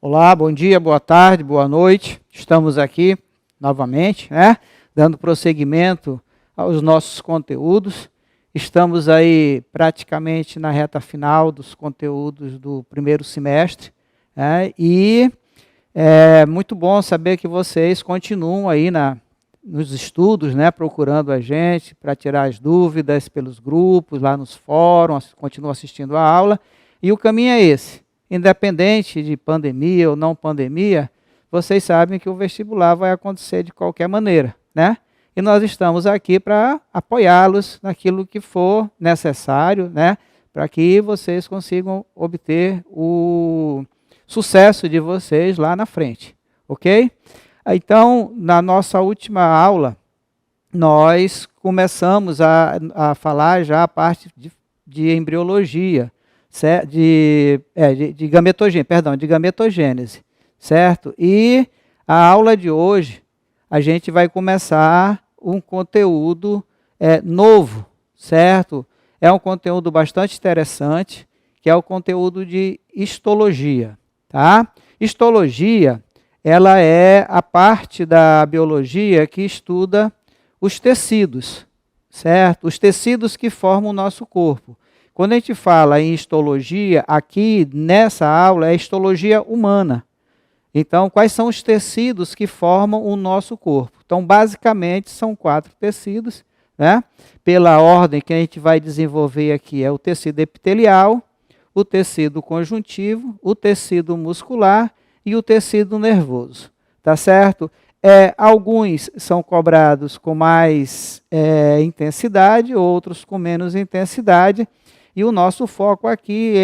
Olá, bom dia, boa tarde, boa noite. Estamos aqui novamente, dando prosseguimento aos nossos conteúdos. Estamos aí praticamente na reta final dos conteúdos do primeiro semestre, e é muito bom saber que vocês continuam aí nos estudos, procurando a gente para tirar as dúvidas pelos grupos, lá nos fóruns, continuam assistindo a aula, e o caminho é esse. Independente de pandemia ou não pandemia, vocês sabem que o vestibular vai acontecer de qualquer maneira, E nós estamos aqui para apoiá-los naquilo que for necessário, para que vocês consigam obter o sucesso de vocês lá na frente, ok? Então, na nossa última aula, nós começamos a falar já a parte de embriologia, de gametogênese, certo? E a aula de hoje, a gente vai começar um conteúdo novo, certo? É um conteúdo bastante interessante, que é o conteúdo de histologia, tá? Histologia, ela é a parte da biologia que estuda os tecidos, certo? Os tecidos que formam o nosso corpo. Quando a gente fala em histologia, aqui nessa aula é histologia humana. Então, quais são os tecidos que formam o nosso corpo? Então, basicamente, são 4 tecidos, Pela ordem que a gente vai desenvolver aqui é o tecido epitelial, o tecido conjuntivo, o tecido muscular e o tecido nervoso, tá certo? Alguns são cobrados com mais intensidade, outros com menos intensidade, e o nosso foco aqui,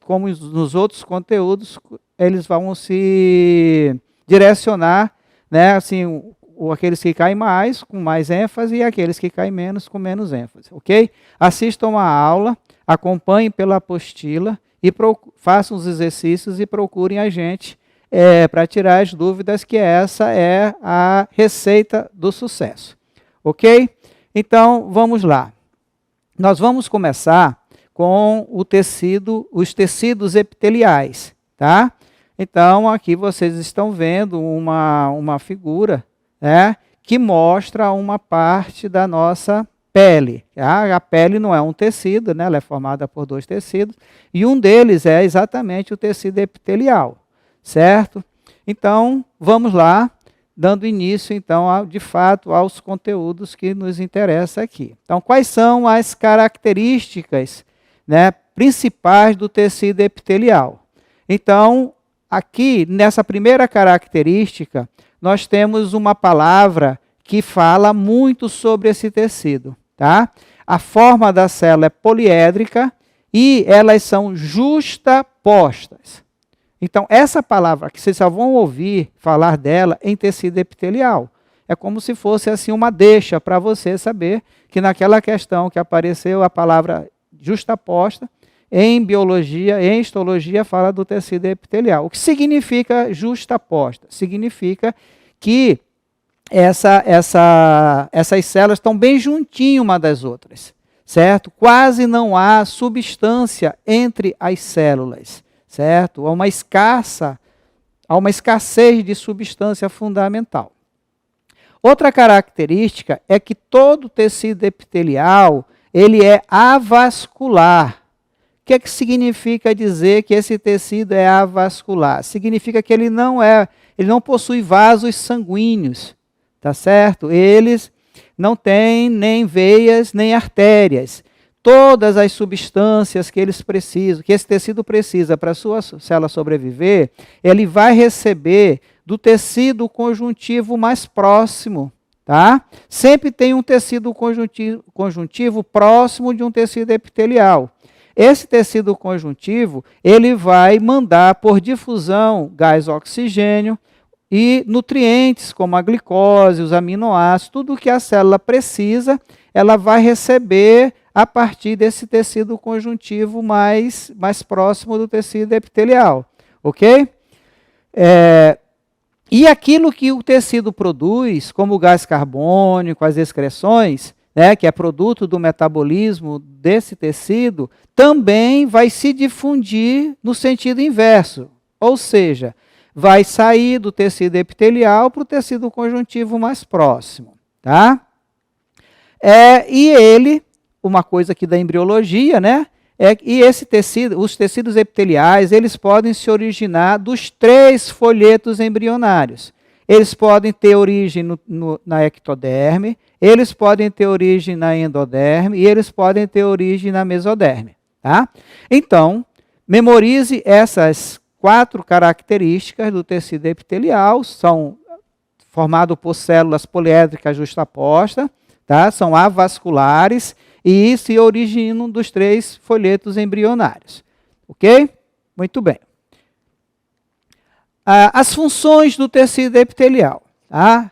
como nos outros conteúdos, eles vão se direcionar, assim, aqueles que caem mais, com mais ênfase, e aqueles que caem menos, com menos ênfase, ok? Assistam a aula, acompanhem pela apostila, e façam os exercícios e procurem a gente para tirar as dúvidas, que essa é a receita do sucesso, ok? Então, vamos lá. Nós vamos começar com os tecidos epiteliais, tá? Então, aqui vocês estão vendo uma figura, que mostra uma parte da nossa pele. A pele não é um tecido, ela é formada por 2 tecidos, e um deles é exatamente o tecido epitelial, certo? Então, vamos lá, dando início, então, de fato, aos conteúdos que nos interessam aqui. Então, quais são as características principais do tecido epitelial? Então, aqui, nessa primeira característica, nós temos uma palavra que fala muito sobre esse tecido, tá? A forma da célula é poliédrica e elas são justapostas. Então, essa palavra, que vocês só vão ouvir falar dela em tecido epitelial, é como se fosse assim uma deixa para você saber que naquela questão que apareceu a palavra justaposta, em biologia, em histologia, fala do tecido epitelial. O que significa justaposta? Significa que essas células estão bem juntinho uma das outras, certo? Quase não há substância entre as células, certo? Há uma escassez de substância fundamental. Outra característica é que todo tecido epitelial, ele é avascular. O que significa dizer que esse tecido é avascular? Significa que ele não possui vasos sanguíneos, tá certo? Eles não têm nem veias, nem artérias. Todas as substâncias que esse tecido precisa para a sua célula sobreviver, ele vai receber do tecido conjuntivo mais próximo, tá? Sempre tem um tecido conjuntivo próximo de um tecido epitelial. Esse tecido conjuntivo, ele vai mandar por difusão gás oxigênio e nutrientes como a glicose, os aminoácidos, tudo que a célula precisa, ela vai receber a partir desse tecido conjuntivo mais próximo do tecido epitelial, ok? E aquilo que o tecido produz, como o gás carbônico, as excreções, que é produto do metabolismo desse tecido, também vai se difundir no sentido inverso. Ou seja, vai sair do tecido epitelial para o tecido conjuntivo mais próximo, tá? E ele, uma coisa aqui da embriologia, né? E esse tecido, os tecidos epiteliais, eles podem se originar dos 3 folhetos embrionários. Eles podem ter origem na ectoderme, eles podem ter origem na endoderme e eles podem ter origem na mesoderme, tá? Então, memorize essas 4 características do tecido epitelial, são formados por células poliédricas justapostas, tá? São avasculares e se originam dos 3 folhetos embrionários. Ok? Muito bem. As funções do tecido epitelial. Tá?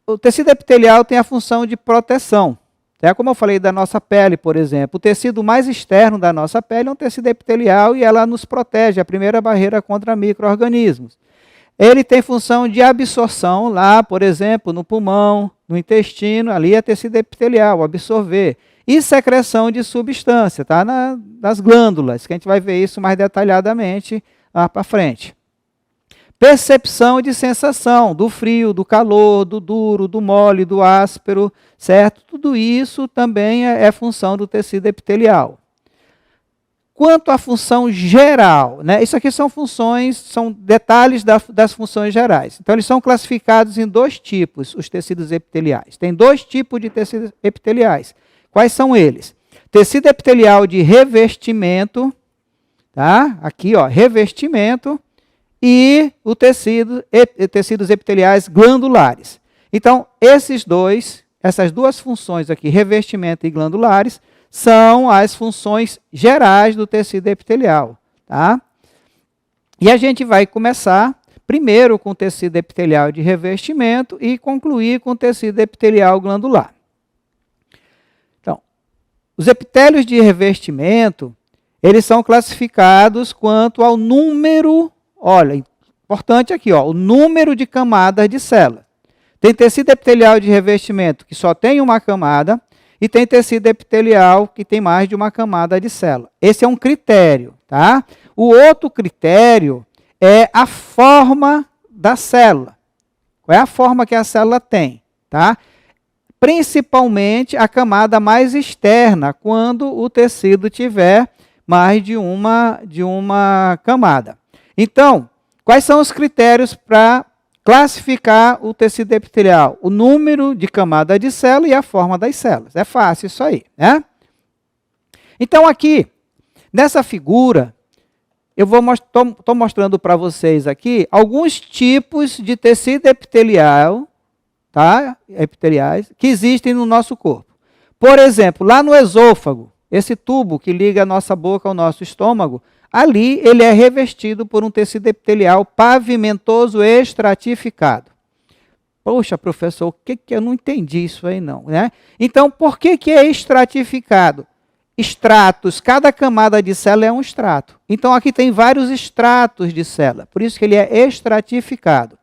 O tecido epitelial tem a função de proteção. Tá? Como eu falei da nossa pele, por exemplo, o tecido mais externo da nossa pele é um tecido epitelial e ela nos protege, a primeira barreira contra micro-organismos. Ele tem função de absorção lá, por exemplo, no pulmão, no intestino, ali é tecido epitelial, absorver. E secreção de substância, tá? Nas glândulas, que a gente vai ver isso mais detalhadamente lá para frente. Percepção de sensação, do frio, do calor, do duro, do mole, do áspero, certo? Tudo isso também é função do tecido epitelial. Quanto à função geral, né? Isso aqui são funções, são detalhes das funções gerais. Então, eles são classificados em 2 tipos, os tecidos epiteliais. Tem 2 tipos de tecidos epiteliais. Quais são eles? Tecido epitelial de revestimento, tá? Aqui, ó, revestimento, e o tecidos epiteliais glandulares. Então, essas 2 funções aqui, revestimento e glandulares, são as funções gerais do tecido epitelial, tá? E a gente vai começar primeiro com o tecido epitelial de revestimento e concluir com o tecido epitelial glandular. Então, os epitélios de revestimento, eles são classificados quanto ao número, olha, importante aqui, ó, o número de camadas de célula. Tem tecido epitelial de revestimento que só tem uma camada, e tem tecido epitelial que tem mais de uma camada de célula. Esse é um critério, tá? O outro critério é a forma da célula. Qual é a forma que a célula tem, tá? Principalmente a camada mais externa, quando o tecido tiver mais de uma camada. Então, quais são os critérios para classificar o tecido epitelial? O número de camada de célula e a forma das células. É fácil isso aí, né? Então, aqui, nessa figura, eu estou mostrando para vocês aqui alguns tipos de tecido epitelial, tá? Epiteliais, que existem no nosso corpo. Por exemplo, lá no esôfago, esse tubo que liga a nossa boca ao nosso estômago, ali ele é revestido por um tecido epitelial pavimentoso estratificado. Poxa, professor, o que eu não entendi isso aí não, né? Então, por que é estratificado? Estratos, cada camada de célula é um estrato. Então, aqui tem vários estratos de célula, por isso que ele é estratificado.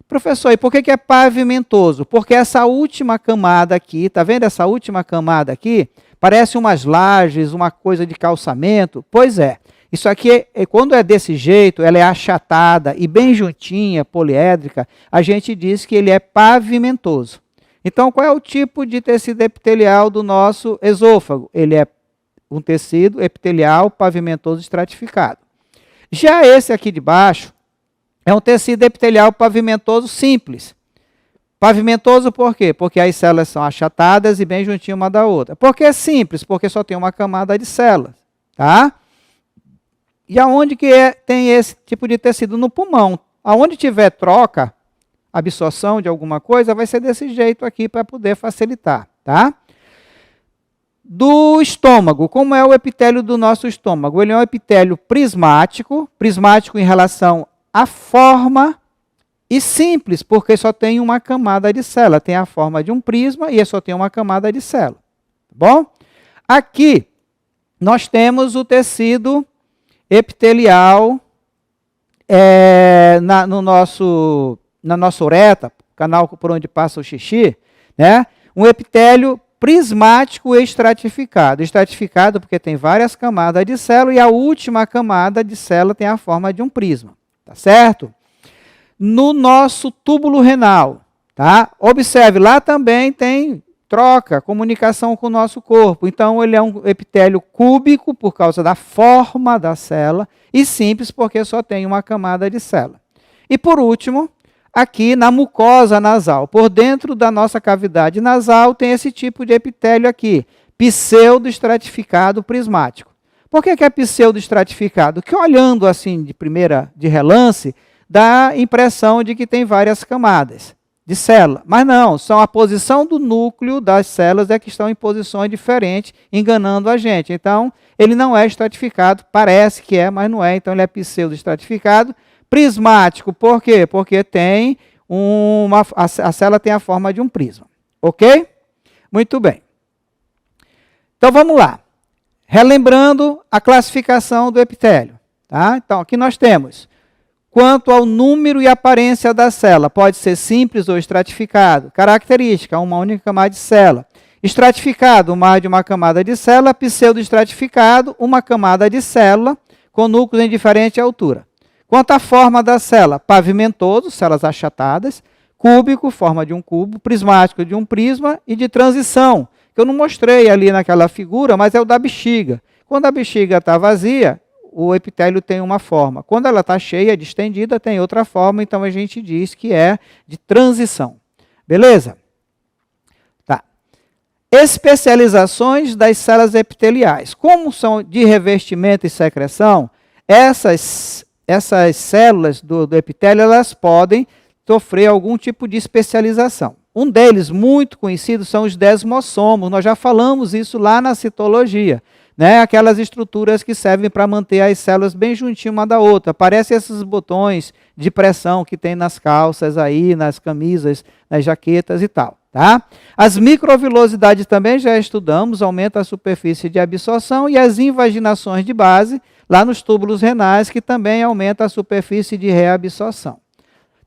Professor, e por que é pavimentoso? Porque essa última camada aqui, tá vendo essa última camada aqui? Parece umas lajes, uma coisa de calçamento. Pois é. Isso aqui, quando é desse jeito, ela é achatada e bem juntinha, poliédrica, a gente diz que ele é pavimentoso. Então, qual é o tipo de tecido epitelial do nosso esôfago? Ele é um tecido epitelial pavimentoso estratificado. Já esse aqui de baixo é um tecido epitelial pavimentoso simples. Pavimentoso por quê? Porque as células são achatadas e bem juntinhas uma da outra. Por que é simples? Porque só tem uma camada de células, tá? E aonde que tem esse tipo de tecido? No pulmão. Aonde tiver troca, absorção de alguma coisa, vai ser desse jeito aqui para poder facilitar, tá? Do estômago, como é o epitélio do nosso estômago? Ele é um epitélio prismático em relação à forma e simples, porque só tem uma camada de célula. Tem a forma de um prisma e só tem uma camada de célula. Tá bom? Aqui, nós temos o tecido epitelial na nossa uretra, canal por onde passa o xixi, né? Um epitélio prismático estratificado. Estratificado porque tem várias camadas de célula e a última camada de célula tem a forma de um prisma, tá certo? no nosso túbulo renal. Tá? Observe, lá também tem troca, comunicação com o nosso corpo. Então, ele é um epitélio cúbico por causa da forma da célula e simples porque só tem uma camada de célula. E por último, aqui na mucosa nasal, por dentro da nossa cavidade nasal, tem esse tipo de epitélio aqui, pseudoestratificado prismático. Por que é pseudoestratificado? Que olhando assim de relance, dá a impressão de que tem várias camadas de célula. Mas não, são a posição do núcleo das células é que estão em posições diferentes, enganando a gente. Então, ele não é estratificado, parece que é, mas não é. Então, ele é pseudoestratificado. Prismático, por quê? Porque tem a célula tem a forma de um prisma. Ok? Muito bem. Então, vamos lá. Relembrando a classificação do epitélio. Tá? Então, aqui nós temos, quanto ao número e aparência da célula, pode ser simples ou estratificado. Característica, uma única camada de célula. Estratificado, mais de uma camada de célula. Pseudoestratificado, uma camada de célula com núcleos em diferente altura. Quanto à forma da célula, pavimentoso, células achatadas, cúbico, forma de um cubo, prismático de um prisma e de transição, que eu não mostrei ali naquela figura, mas é o da bexiga. Quando a bexiga está vazia, o epitélio tem uma forma. Quando ela está cheia, distendida, tem outra forma, então a gente diz que é de transição. Beleza? Tá. Especializações das células epiteliais. Como são de revestimento e secreção, essas células do epitélio, elas podem sofrer algum tipo de especialização. Um deles, muito conhecido, são os desmossomos. Nós já falamos isso lá na citologia. Né? Aquelas estruturas que servem para manter as células bem juntinho uma da outra. Parecem esses botões de pressão que tem nas calças aí, nas camisas, nas jaquetas e tal. Tá? As microvilosidades também já estudamos, aumenta a superfície de absorção, e as invaginações de base, lá nos túbulos renais, que também aumenta a superfície de reabsorção.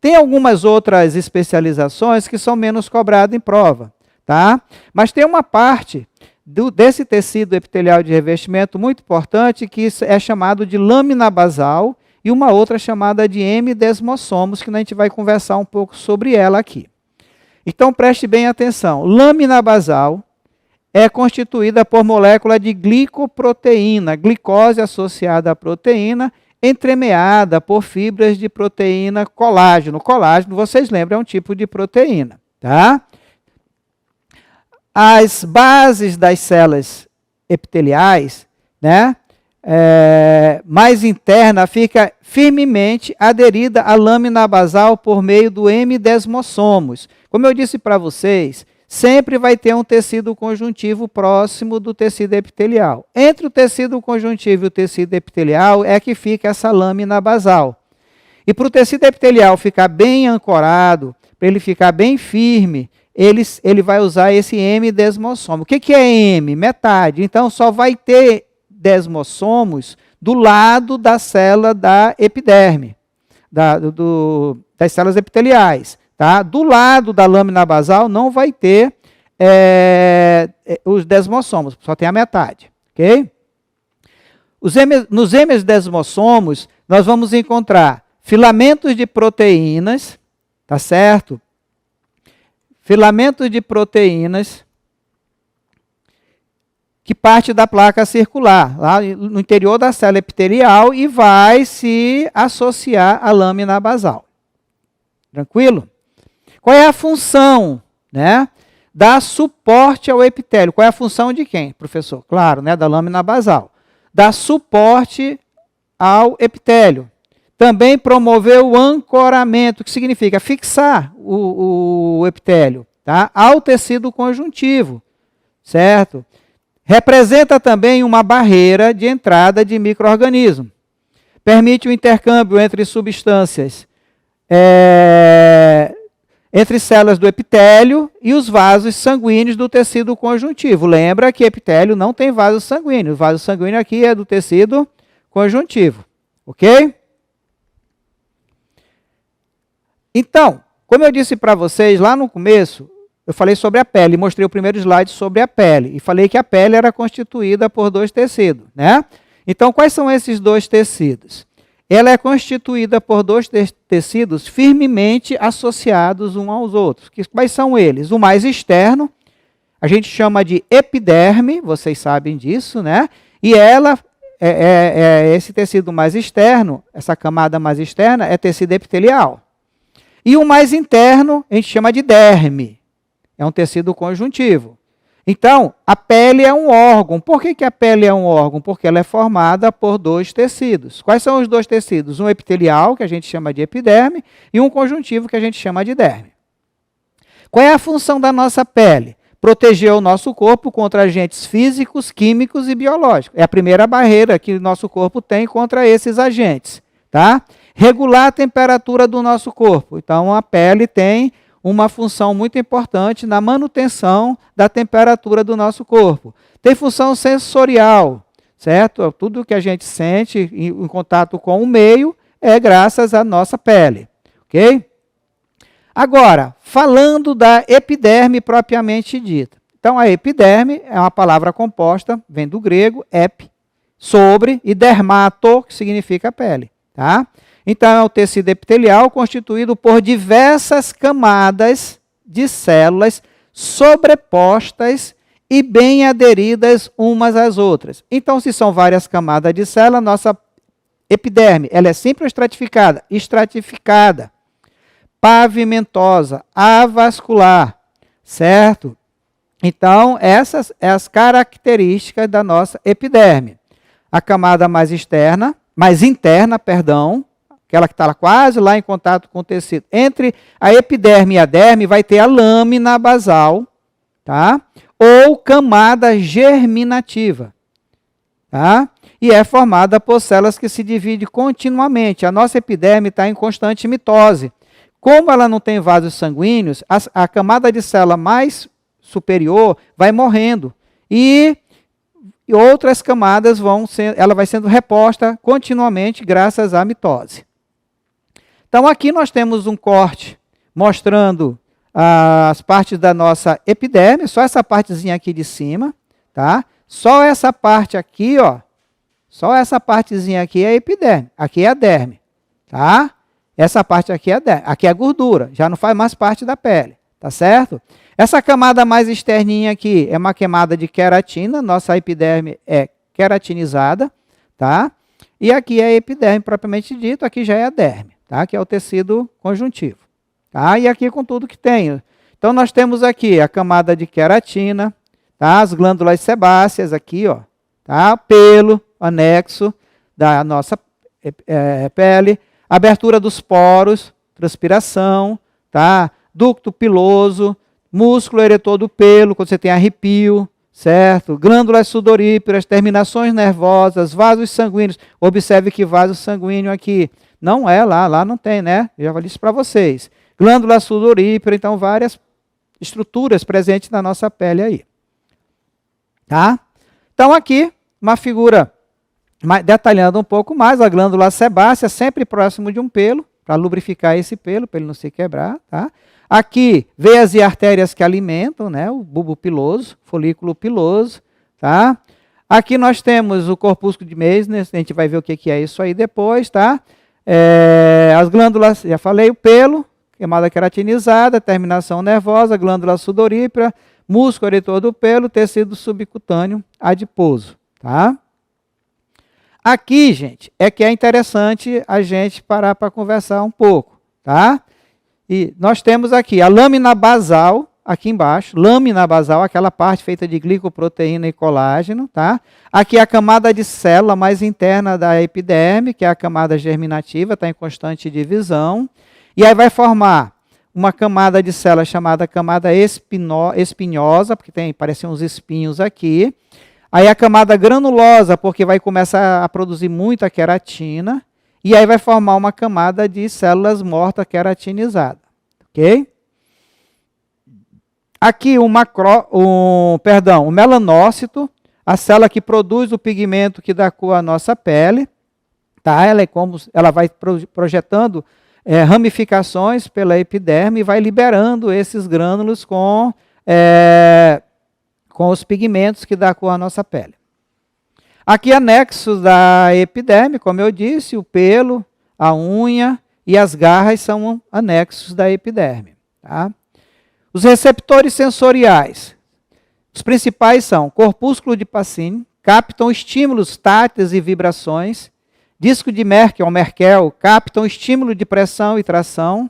Tem algumas outras especializações que são menos cobradas em prova, tá? Mas tem uma parte desse tecido epitelial de revestimento muito importante que é chamado de lâmina basal e uma outra chamada de hemidesmossomos, que a gente vai conversar um pouco sobre ela aqui. Então preste bem atenção. Lâmina basal é constituída por molécula de glicoproteína, glicose associada à proteína, entremeada por fibras de proteína colágeno. Colágeno, vocês lembram, é um tipo de proteína. Tá? As bases das células epiteliais, né, mais interna, fica firmemente aderida à lâmina basal por meio do hemidesmossomos. Como eu disse para vocês, sempre vai ter um tecido conjuntivo próximo do tecido epitelial. Entre o tecido conjuntivo e o tecido epitelial é que fica essa lâmina basal. E para o tecido epitelial ficar bem ancorado, para ele ficar bem firme, ele vai usar esse hemidesmossomo. O que é heme? Metade. Então, só vai ter desmossomos do lado da célula da epiderme, das células epiteliais. Tá? Do lado da lâmina basal não vai ter os desmossomos, só tem a metade. Okay? Nos hemidesmossomos, nós vamos encontrar filamentos de proteínas, tá certo? Filamentos de proteínas que parte da placa circular, lá no interior da célula epitelial, e vai se associar à lâmina basal. Tranquilo? Qual é a função, né? Dar suporte ao epitélio. Qual é a função de quem, professor? Claro, né? Da lâmina basal. Dar suporte ao epitélio. Também promover o ancoramento, que significa fixar o epitélio, tá? Ao tecido conjuntivo, certo? Representa também uma barreira de entrada de micro-organismo. Permite o intercâmbio entre substâncias, entre células do epitélio e os vasos sanguíneos do tecido conjuntivo. Lembra que epitélio não tem vaso sanguíneo. O vaso sanguíneo aqui é do tecido conjuntivo. Ok? Então, como eu disse para vocês lá no começo, eu falei sobre a pele, mostrei o primeiro slide sobre a pele, e falei que a pele era constituída por dois tecidos, né? Então, quais são esses dois tecidos? ela é constituída por dois tecidos firmemente associados uns aos outros. Quais são eles? O mais externo, a gente chama de epiderme, vocês sabem disso, né? E ela, esse tecido mais externo, essa camada mais externa, é tecido epitelial. E o mais interno, a gente chama de derme, é um tecido conjuntivo. Então, a pele é um órgão. Por que a pele é um órgão? Porque ela é formada por dois tecidos. Quais são os dois tecidos? Um epitelial, que a gente chama de epiderme, e um conjuntivo, que a gente chama de derme. Qual é a função da nossa pele? Proteger o nosso corpo contra agentes físicos, químicos e biológicos. É a primeira barreira que o nosso corpo tem contra esses agentes. Tá? Regular a temperatura do nosso corpo. Então, a pele tem uma função muito importante na manutenção da temperatura do nosso corpo. Tem função sensorial, certo? Tudo que a gente sente em contato com o meio é graças à nossa pele, ok? Agora, falando da epiderme propriamente dita. Então, a epiderme é uma palavra composta, vem do grego, ep, sobre, e dermato, que significa pele, tá? Então, é um tecido epitelial constituído por diversas camadas de células sobrepostas e bem aderidas umas às outras. Então, se são várias camadas de célula, nossa epiderme, ela é sempre estratificada, pavimentosa, avascular, certo? Então, essas são as características da nossa epiderme. A camada mais interna, aquela que está quase lá em contato com o tecido. Entre a epiderme e a derme vai ter a lâmina basal, tá? Ou camada germinativa, tá? E é formada por células que se dividem continuamente. A nossa epiderme está em constante mitose. Como ela não tem vasos sanguíneos, a camada de célula mais superior vai morrendo. E outras camadas ela vai sendo reposta continuamente graças à mitose. Então, aqui nós temos um corte mostrando as partes da nossa epiderme, só essa partezinha aqui de cima, tá? Só essa parte aqui, ó, só essa partezinha aqui é a epiderme, aqui é a derme, tá? Essa parte aqui é a derme, aqui é a gordura, já não faz mais parte da pele, tá certo? Essa camada mais externinha aqui é uma camada de queratina, nossa epiderme é queratinizada, tá? E aqui é a epiderme propriamente dito, aqui já é a derme. Tá? Que é o tecido conjuntivo. Tá? E aqui com tudo que tem. Então, nós temos aqui a camada de queratina, tá? As glândulas sebáceas aqui, ó, tá? Pelo, anexo da nossa pele, abertura dos poros, transpiração, tá? Ducto piloso, músculo eretor do pelo, quando você tem arrepio, certo? Glândulas sudoríparas, terminações nervosas, vasos sanguíneos. Observe que vaso sanguíneo aqui não é lá não tem, né? Eu já falei isso para vocês. Glândula sudorípara, então várias estruturas presentes na nossa pele aí. Tá? Então aqui, uma figura detalhando um pouco mais, a glândula sebácea, sempre próximo de um pelo, para lubrificar esse pelo, para ele não se quebrar, tá? Aqui, veias e artérias que alimentam, né? O bulbo piloso, folículo piloso, tá? Aqui nós temos o corpúsculo de Meissner, a gente vai ver o que é isso aí depois, tá? As glândulas, já falei, o pelo, camada queratinizada, terminação nervosa, glândula sudorípara, músculo eretor do pelo, tecido subcutâneo adiposo, tá? Aqui, gente, é que é interessante a gente parar para conversar um pouco, tá? E nós temos aqui a lâmina basal, aqui embaixo, lâmina basal, aquela parte feita de glicoproteína e colágeno, tá? Aqui a camada de célula mais interna da epiderme, que é a camada germinativa, está em constante divisão. E aí vai formar uma camada de célula chamada camada espinhosa, porque parecem uns espinhos aqui. Aí a camada granulosa, porque vai começar a produzir muita queratina. E aí vai formar uma camada de células mortas queratinizadas, ok? Aqui o melanócito, a célula que produz o pigmento que dá cor à nossa pele, tá? Ela vai projetando ramificações pela epiderme e vai liberando esses grânulos com os pigmentos que dá cor à nossa pele. Aqui anexos da epiderme, como eu disse, o pelo, a unha e as garras são anexos da epiderme. Tá? Os receptores sensoriais. Os principais são corpúsculo de Pacini, captam estímulos táteis e vibrações. Disco de Merkel ou Merkel captam estímulo de pressão e tração.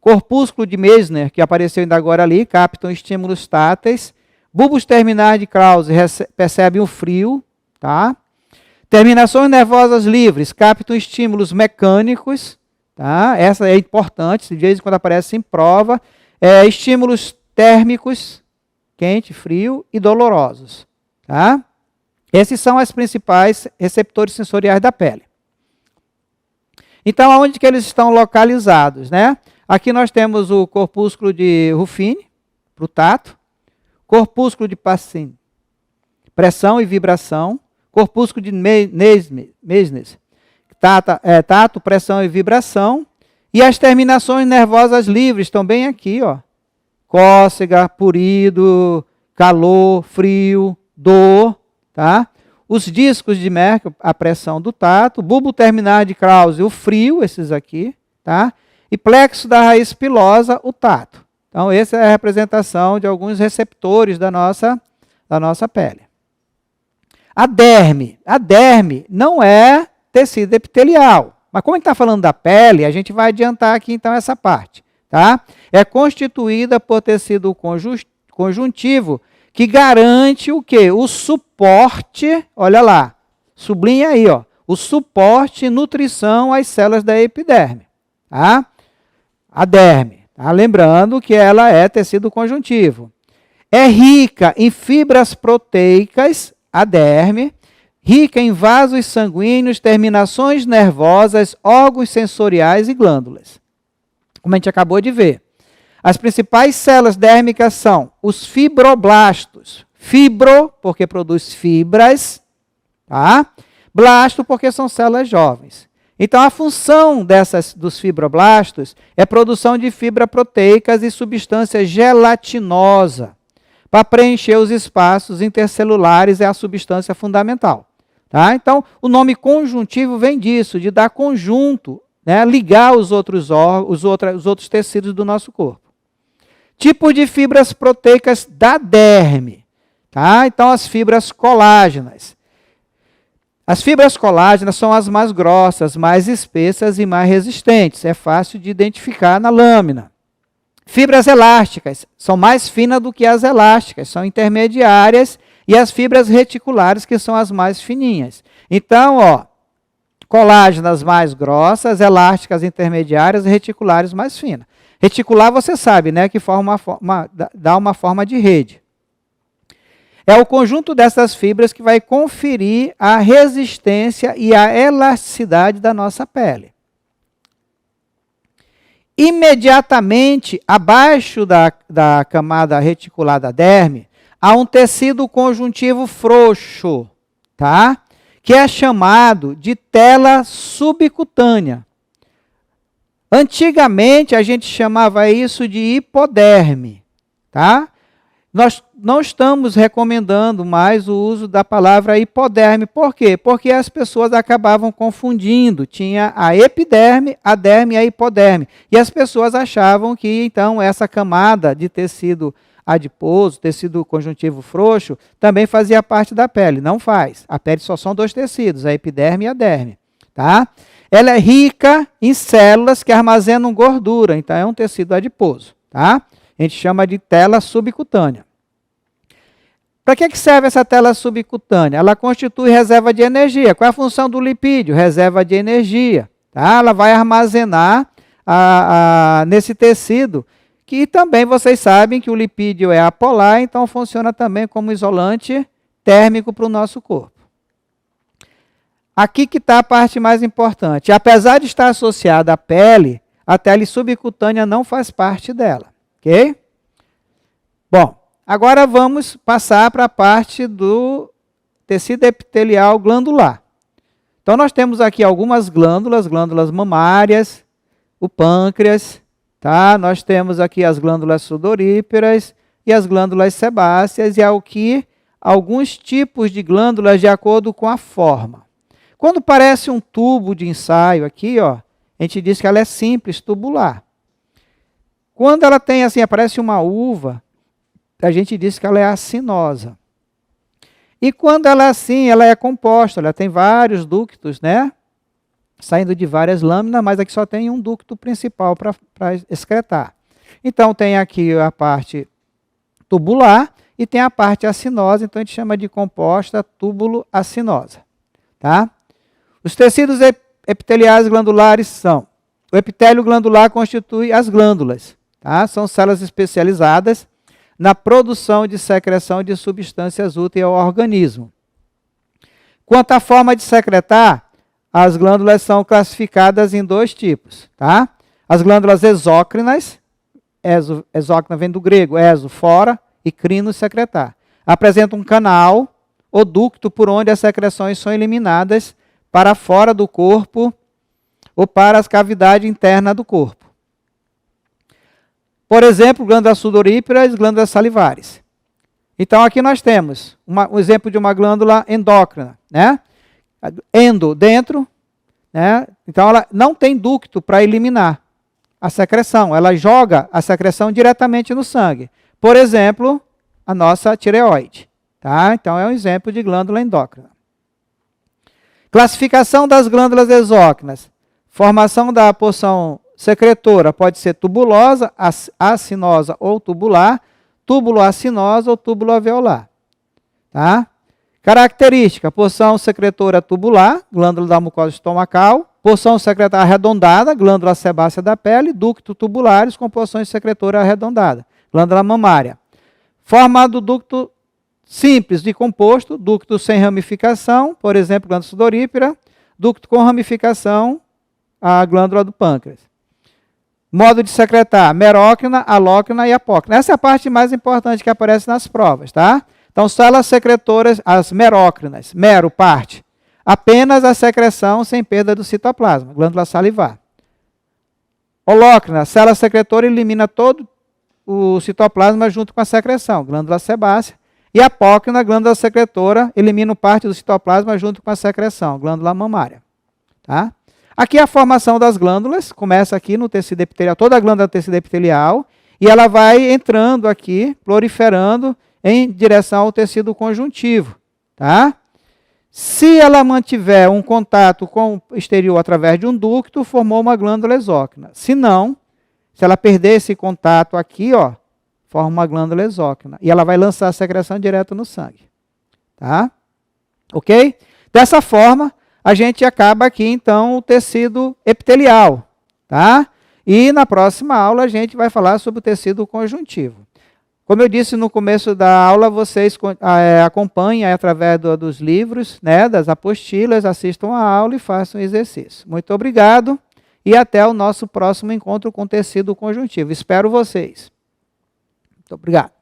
Corpúsculo de Meissner, que apareceu ainda agora ali, captam estímulos táteis. Bulbos terminais de Krause percebem o frio. Tá? Terminações nervosas livres captam estímulos mecânicos. Tá? Essa é importante, de vez em quando aparece em prova. Estímulos térmicos, quente, frio e dolorosos. Tá? Esses são os principais receptores sensoriais da pele. Então, aonde que eles estão localizados? Né? Aqui nós temos o corpúsculo de Ruffini, para o tato. Corpúsculo de Pacini, pressão e vibração. Corpúsculo de Meissner, tato, pressão e vibração. E as terminações nervosas livres estão bem aqui, ó. Cócega, purido, calor, frio, dor, tá? Os discos de Merkel, a pressão do tato, bulbo terminal de Krause, o frio, esses aqui, tá? E plexo da raiz pilosa, o tato. Então, essa é a representação de alguns receptores da nossa pele. A derme não é tecido epitelial, mas como a gente está falando da pele, a gente vai adiantar aqui então essa parte, tá? É constituída por tecido conjuntivo que garante o quê? O suporte, olha lá, sublinha aí, ó, o suporte e nutrição às células da epiderme, tá? A derme, tá? Lembrando que ela é tecido conjuntivo. É rica em fibras proteicas, a derme, rica em vasos sanguíneos, terminações nervosas, órgãos sensoriais e glândulas. Como a gente acabou de ver. As principais células dérmicas são os fibroblastos. Fibro, porque produz fibras, tá? Blasto, porque são células jovens. Então, a função dos fibroblastos é produção de fibras proteicas e substância gelatinosa. Para preencher os espaços intercelulares é a substância fundamental. Tá? Então, o nome conjuntivo vem disso, de dar conjunto, né? Ligar os outros tecidos do nosso corpo. Tipo de fibras proteicas da derme. Tá? Então, as fibras colágenas. As fibras colágenas são as mais grossas, mais espessas e mais resistentes. É fácil de identificar na lâmina. Fibras elásticas são mais finas do que as elásticas, são intermediárias, e as fibras reticulares, que são as mais fininhas. Então, ó, colágenas mais grossas, elásticas intermediárias e reticulares mais finas. Reticular, você sabe, né, que dá uma forma de rede. É o conjunto dessas fibras que vai conferir a resistência e a elasticidade da nossa pele. Imediatamente abaixo da camada reticular da derme, há um tecido conjuntivo frouxo, tá? Que é chamado de tela subcutânea. Antigamente, a gente chamava isso de hipoderme, tá? Nós não estamos recomendando mais o uso da palavra hipoderme. Por quê? Porque as pessoas acabavam confundindo. Tinha a epiderme, a derme e a hipoderme. E as pessoas achavam que, então, essa camada de tecido adiposo, tecido conjuntivo frouxo, também fazia parte da pele. Não faz. A pele só são dois tecidos, a epiderme e a derme. Tá? Ela é rica em células que armazenam gordura. Então, é um tecido adiposo. Tá? A gente chama de tela subcutânea. Para que serve essa tela subcutânea? Ela constitui reserva de energia. Qual é a função do lipídio? Reserva de energia. Tá? Ela vai armazenar nesse tecido, que também vocês sabem que o lipídio é apolar, então funciona também como isolante térmico para o nosso corpo. Aqui que está a parte mais importante. Apesar de estar associada à pele, a tela subcutânea não faz parte dela. Ok? Bom, agora vamos passar para a parte do tecido epitelial glandular. Então, nós temos aqui algumas glândulas mamárias, o pâncreas, tá? Nós temos aqui as glândulas sudoríparas e as glândulas sebáceas, e alguns tipos de glândulas de acordo com a forma. Quando parece um tubo de ensaio aqui, ó, a gente diz que ela é simples, tubular. Quando ela tem assim, aparece uma uva, a gente diz que ela é acinosa. E quando ela é assim, ela é composta, ela tem vários ductos, né? Saindo de várias lâminas, mas aqui só tem um ducto principal para excretar. Então tem aqui a parte tubular e tem a parte acinosa, então a gente chama de composta túbulo-acinosa. Tá? Os tecidos epiteliais glandulares são: o epitélio glandular constitui as glândulas, tá? São células especializadas na produção de secreção de substâncias úteis ao organismo. Quanto à forma de secretar, as glândulas são classificadas em dois tipos, tá? As glândulas exócrinas, exócrina vem do grego, exo, fora, e crino, secretar. Apresentam um canal ou ducto por onde as secreções são eliminadas para fora do corpo ou para as cavidades internas do corpo. Por exemplo, glândulas sudoríparas e glândulas salivares. Então, aqui nós temos um exemplo de uma glândula endócrina, né? Endo, dentro, né? Então, ela não tem ducto para eliminar a secreção. Ela joga a secreção diretamente no sangue. Por exemplo, a nossa tireoide. Tá? Então, é um exemplo de glândula endócrina. Classificação das glândulas exócrinas. Formação da porção secretora pode ser tubulosa, acinosa ou tubular, túbulo-acinosa ou túbulo-alveolar. Tá? Característica: porção secretora tubular, glândula da mucosa estomacal, porção secretora arredondada, glândula sebácea da pele, ducto tubulares com porções secretoras arredondadas, glândula mamária. Forma do ducto simples de composto, ducto sem ramificação, por exemplo, glândula sudorípara, ducto com ramificação, a glândula do pâncreas. Modo de secretar: merócrina, alócrina e apócrina. Essa é a parte mais importante que aparece nas provas, tá? Então, células secretoras, as merócrinas, mero, parte, apenas a secreção sem perda do citoplasma, glândula salivar. Holócrina, célula secretora elimina todo o citoplasma junto com a secreção, glândula sebácea. E apócrina, glândula secretora, elimina parte do citoplasma junto com a secreção, glândula mamária. Tá? Aqui a formação das glândulas, começa aqui no tecido epitelial, toda a glândula do tecido epitelial, e ela vai entrando aqui, proliferando em direção ao tecido conjuntivo. Tá? Se ela mantiver um contato com o exterior através de um ducto, formou uma glândula exócrina. Se não, se ela perder esse contato aqui, ó, forma uma glândula exócrina. E ela vai lançar a secreção direto no sangue. Tá? Ok? Dessa forma, a gente acaba aqui, então, o tecido epitelial. Tá? E na próxima aula a gente vai falar sobre o tecido conjuntivo. Como eu disse no começo da aula, vocês acompanhem através dos livros, né, das apostilas, assistam a aula e façam o exercício. Muito obrigado e até o nosso próximo encontro com tecido conjuntivo. Espero vocês. Muito obrigado.